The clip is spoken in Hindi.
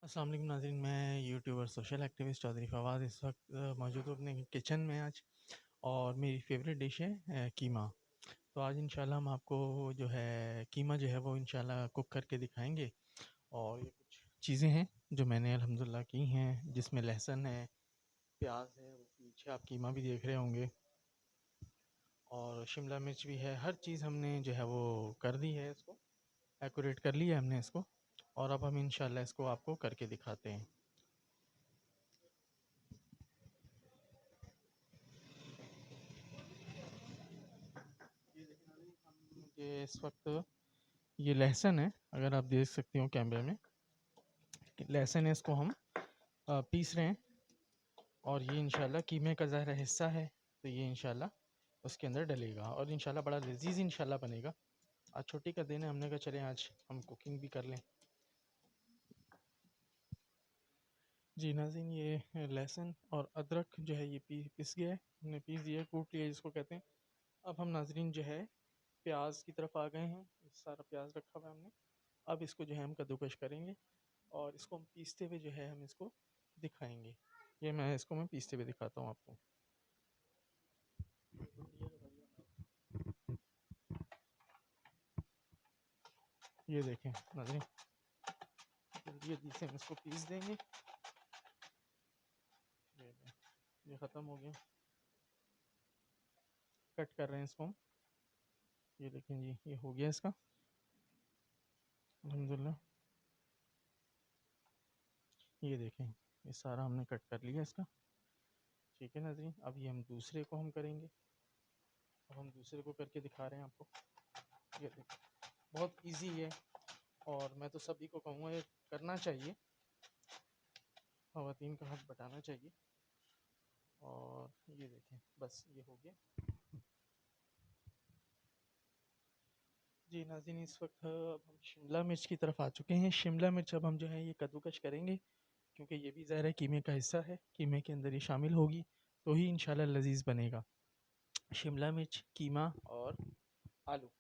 अस्सलाम वालेकुम नाज़रीन, मैं YouTuber social activist Chaudhary Fawad इस वक्त मौजूद हूँ अपने किचन में आज। और मेरी फेवरेट डिश है कीमा। तो आज इंशाल्लाह हम आपको जो है कीमा जो है वो इंशाल्लाह कुक करके दिखाएंगे। और ये कुछ चीज़ें हैं जो मैंने अल्हम्दुलिल्लाह की हैं, जिसमें लहसुन है, प्याज है, वो पीछे आप कीमा भी देख रहे होंगे, और शिमला मिर्च भी है। हर चीज़ हमने जो है वो कर दी है, इसको एक्यूरेट कर लिया है हमने इसको। और अब हम इंशाल्लाह इसको आपको करके दिखाते हैं। ये इस वक्त ये लहसुन है, अगर आप देख सकते हो कैमरे में, लहसुन है, इसको हम पीस रहे हैं। और ये इंशाल्लाह कीमे का ज़ाहिर हिस्सा है, तो ये इंशाल्लाह उसके अंदर डलेगा और इंशाल्लाह बड़ा लजीज इंशाल्लाह बनेगा। आज छुट्टी का दिन है, हमने कहा चलें आज हम कुकिंग भी कर लें। जी नाज़रीन, ये लहसुन और अदरक जो है ये पिस गया है, हमने पीस दिया है, कूट लिया जिसको कहते हैं। अब हम नाज़रीन जो है प्याज की तरफ आ गए हैं। सारा प्याज रखा हुआ है हमने। अब इसको जो है हम कद्दूकश करेंगे और इसको हम पीसते हुए जो है हम इसको दिखाएंगे। मैं पीसते हुए दिखाता हूँ आपको। ये देखें नाज़रीन, जल्दी जल्दी से हम इसको पीस देंगे। ये ख़त्म हो गया, कट कर रहे हैं इसको हम। ये देखें जी, ये हो गया इसका अल्हम्दुलिल्लाह। ये देखें, ये सारा हमने कट कर लिया इसका। ठीक है नाज़रीन, अब ये हम दूसरे को हम करेंगे। अब हम दूसरे को करके दिखा रहे हैं आपको। ये देखें, बहुत इजी है और मैं तो सभी को कहूँगा ये करना चाहिए, ख़वातीन का हाथ बटाना चाहिए। और ये देखें, बस ये हो गया। जी नाज़रीन, इस वक्त अब हम शिमला मिर्च की तरफ आ चुके हैं। शिमला मिर्च अब हम जो है ये कद्दूकश करेंगे, क्योंकि ये भी ज़ाहिर है कीमे का हिस्सा है, कीमे के अंदर ये शामिल होगी तो ही इंशाल्लाह लजीज बनेगा। शिमला मिर्च, कीमा और आलू।